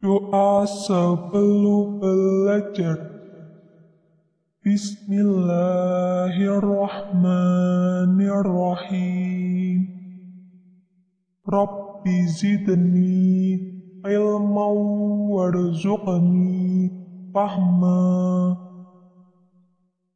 Doa sebelum belajar. Bismillahirrahmanirrahim. Rabbi zidni ilman warzuqni fahma.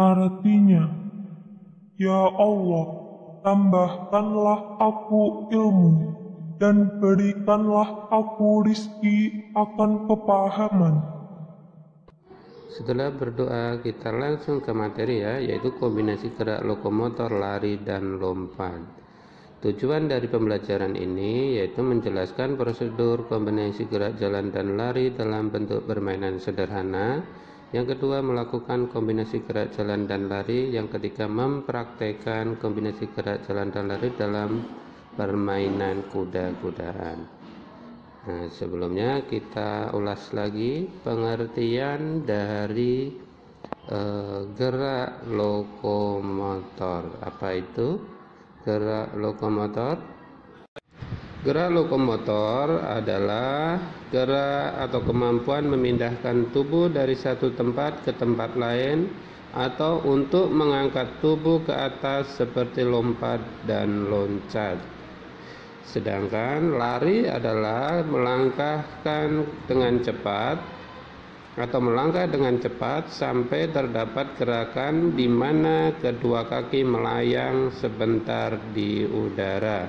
Artinya, ya Allah, tambahkanlah aku ilmu dan berikanlah aku rizki akan kepahaman. Setelah berdoa, kita langsung ke materi ya, yaitu kombinasi gerak lokomotor, lari, dan lompat. Tujuan dari pembelajaran ini yaitu menjelaskan prosedur kombinasi gerak jalan dan lari dalam bentuk permainan sederhana. Yang kedua, melakukan kombinasi gerak jalan dan lari. Yang ketiga, mempraktekkan kombinasi gerak jalan dan lari dalam permainan kuda-kudaan. Nah, sebelumnya kita ulas lagi pengertian dari gerak lokomotor. Apa itu gerak lokomotor? Gerak lokomotor adalah gerak atau kemampuan memindahkan tubuh dari satu tempat ke tempat lain atau untuk mengangkat tubuh ke atas seperti lompat dan loncat. Sedangkan lari adalah melangkahkan dengan cepat atau melangkah dengan cepat sampai terdapat gerakan di mana kedua kaki melayang sebentar di udara.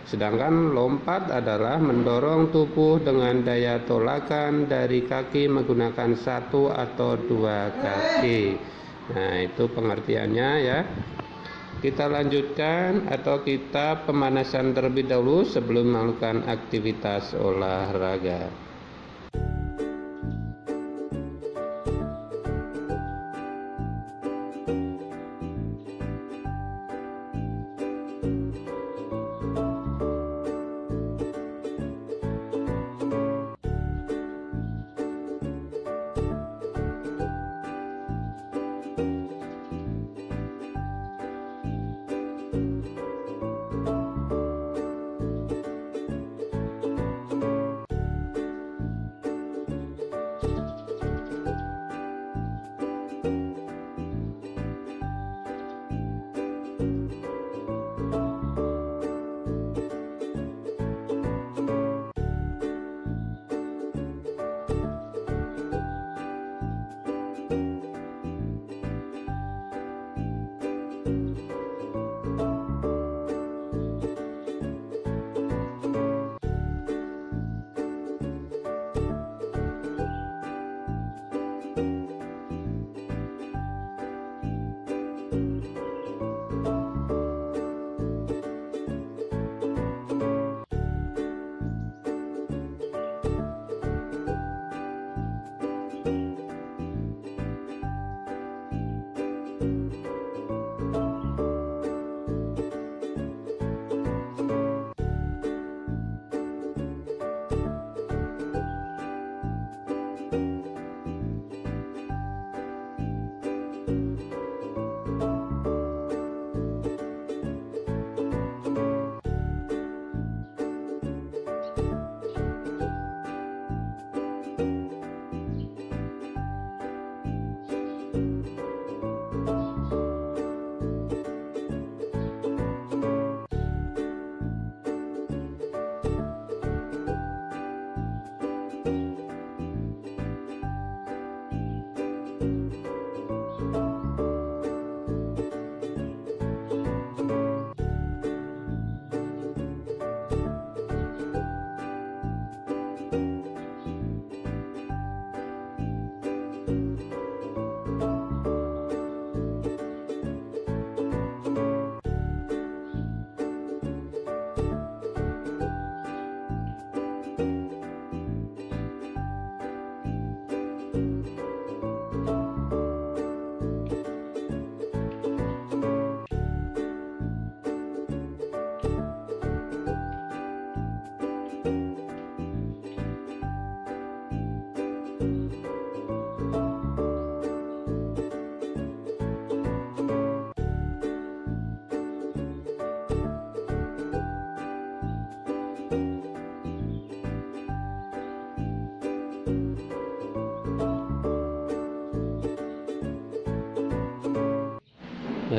Sedangkan lompat adalah mendorong tubuh dengan daya tolakan dari kaki menggunakan satu atau dua kaki. Nah, itu pengertiannya ya. Kita lanjutkan atau kita pemanasan terlebih dahulu sebelum melakukan aktivitas olahraga.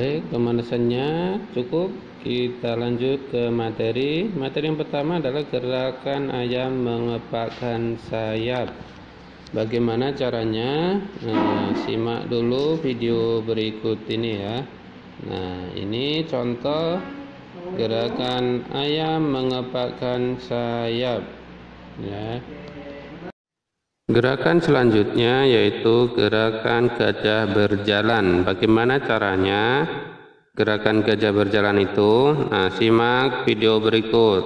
Baik, pemanasannya cukup. Kita lanjut ke materi. Materi yang pertama adalah gerakan ayam mengepakkan sayap. Bagaimana caranya? Nah, simak dulu video berikut ini ya. Nah, ini contoh gerakan ayam mengepakkan sayap ya. Gerakan selanjutnya yaitu gerakan gajah berjalan. Bagaimana caranya gerakan gajah berjalan itu? Nah, simak video berikut.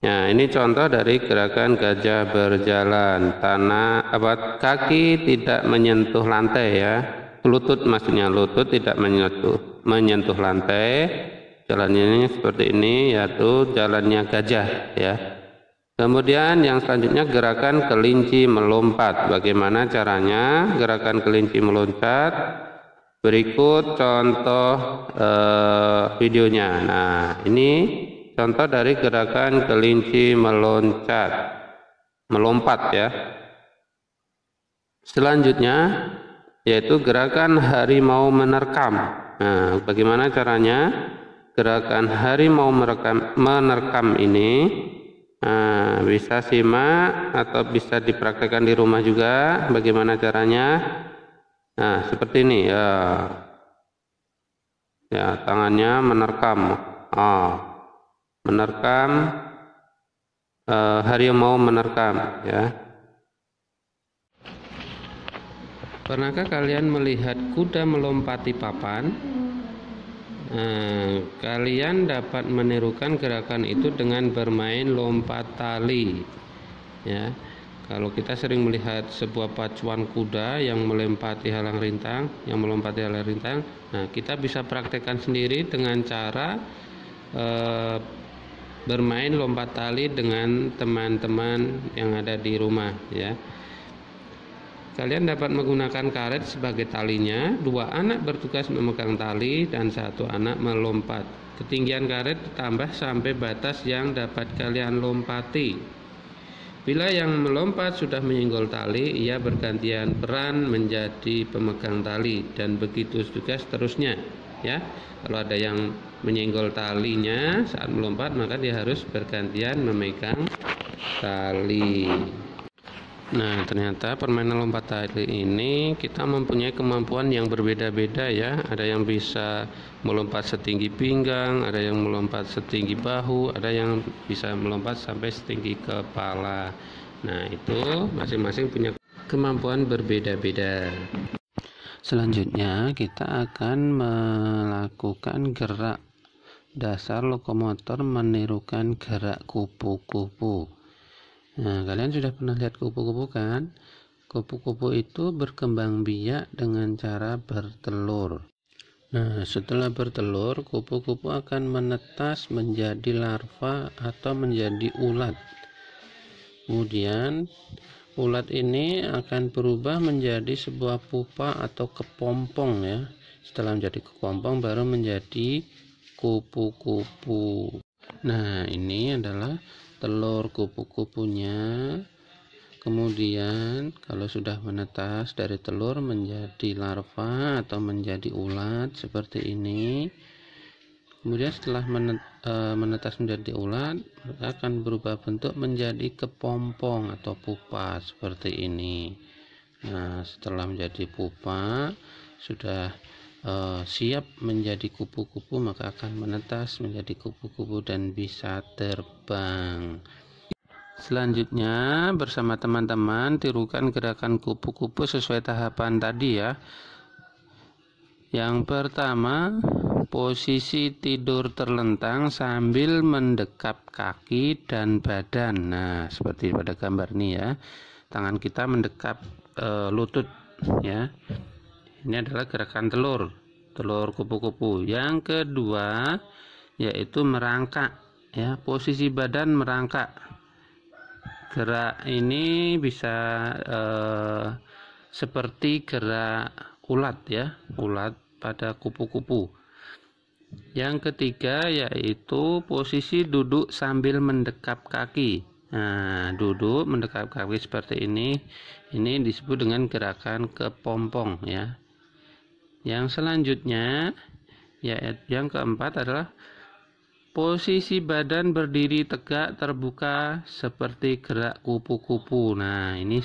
Nah, ini contoh dari gerakan gajah berjalan. Kaki tidak menyentuh lantai ya. Lutut maksudnya, lutut tidak menyentuh lantai. Jalannya seperti ini, yaitu jalannya gajah ya. Kemudian yang selanjutnya gerakan kelinci melompat. Bagaimana caranya gerakan kelinci melompat? Berikut contoh videonya. Nah, ini contoh dari gerakan kelinci melompat ya. Selanjutnya yaitu gerakan harimau menerkam. Nah, bagaimana caranya gerakan harimau menerkam ini? Nah, bisa simak atau bisa dipraktekkan di rumah juga. Bagaimana caranya? Nah, seperti ini ya. Ya, tangannya menerkam. Menerkam harimau menerkam ya. Pernahkah kalian melihat kuda melompati papan? Kalian dapat menirukan gerakan itu dengan bermain lompat tali ya. Kalau kita sering melihat sebuah pacuan kuda yang melompati halang rintang, nah kita bisa praktekkan sendiri dengan cara bermain lompat tali dengan teman-teman yang ada di rumah ya. Kalian dapat menggunakan karet sebagai talinya. 2 anak bertugas memegang tali dan 1 anak melompat. Ketinggian karet ditambah sampai batas yang dapat kalian lompati. Bila yang melompat sudah menyenggol tali, ia bergantian peran menjadi pemegang tali dan begitu juga seterusnya ya. Kalau ada yang menyenggol talinya saat melompat, maka dia harus bergantian memegang tali. Nah, ternyata permainan lompat tali ini kita mempunyai kemampuan yang berbeda-beda ya. Ada yang bisa melompat setinggi pinggang, ada yang melompat setinggi bahu, ada yang bisa melompat sampai setinggi kepala. Nah, itu masing-masing punya kemampuan berbeda-beda. Selanjutnya kita akan melakukan gerak dasar lokomotor menirukan gerak kupu-kupu. Nah, kalian sudah pernah lihat kupu-kupu kan? Kupu-kupu itu berkembang biak dengan cara bertelur. Nah, setelah bertelur, kupu-kupu akan menetas menjadi larva atau menjadi ulat. Kemudian, ulat ini akan berubah menjadi sebuah pupa atau kepompong ya. Setelah menjadi kepompong, baru menjadi kupu-kupu. Nah, ini adalah telur kupu-kupunya. Kemudian kalau sudah menetas dari telur menjadi larva atau menjadi ulat seperti ini. Kemudian setelah menetas menjadi ulat, akan berubah bentuk menjadi kepompong atau pupa seperti ini. Nah, setelah menjadi pupa sudah siap menjadi kupu-kupu, maka akan menetas menjadi kupu-kupu dan bisa terbang. Selanjutnya bersama teman-teman tirukan gerakan kupu-kupu sesuai tahapan tadi ya. Yang pertama, posisi tidur terlentang sambil mendekap kaki dan badan. Nah, seperti pada gambar ini ya. Tangan kita mendekap lutut ya. Ini adalah gerakan telur kupu-kupu. Yang kedua yaitu merangkak ya, posisi badan merangkak. Gerak ini bisa seperti gerak ulat ya, ulat pada kupu-kupu. Yang ketiga yaitu posisi duduk sambil mendekap kaki. Nah, duduk mendekap kaki seperti ini disebut dengan gerakan kepompong ya. Yang selanjutnya, yang keempat adalah posisi badan berdiri tegak terbuka seperti gerak kupu-kupu. Nah, ini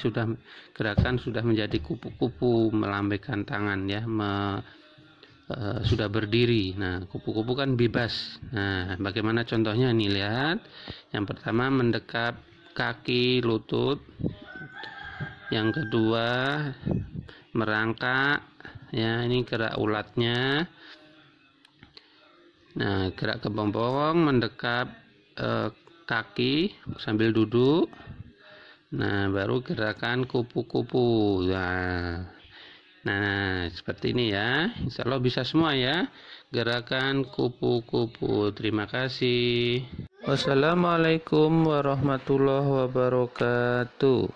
gerakan sudah menjadi kupu-kupu, melambaikan tangan ya, sudah berdiri. Nah, kupu-kupu kan bebas. Nah, bagaimana contohnya nih, lihat. Yang pertama mendekap kaki lutut. Yang kedua merangkak ya, ini gerak ulatnya. Nah, gerak kepompong mendekap kaki sambil duduk. Nah, baru gerakan kupu-kupu. Nah, seperti ini ya. Insya Allah bisa semua ya. Gerakan kupu-kupu. Terima kasih. Wassalamualaikum warahmatullahi wabarakatuh.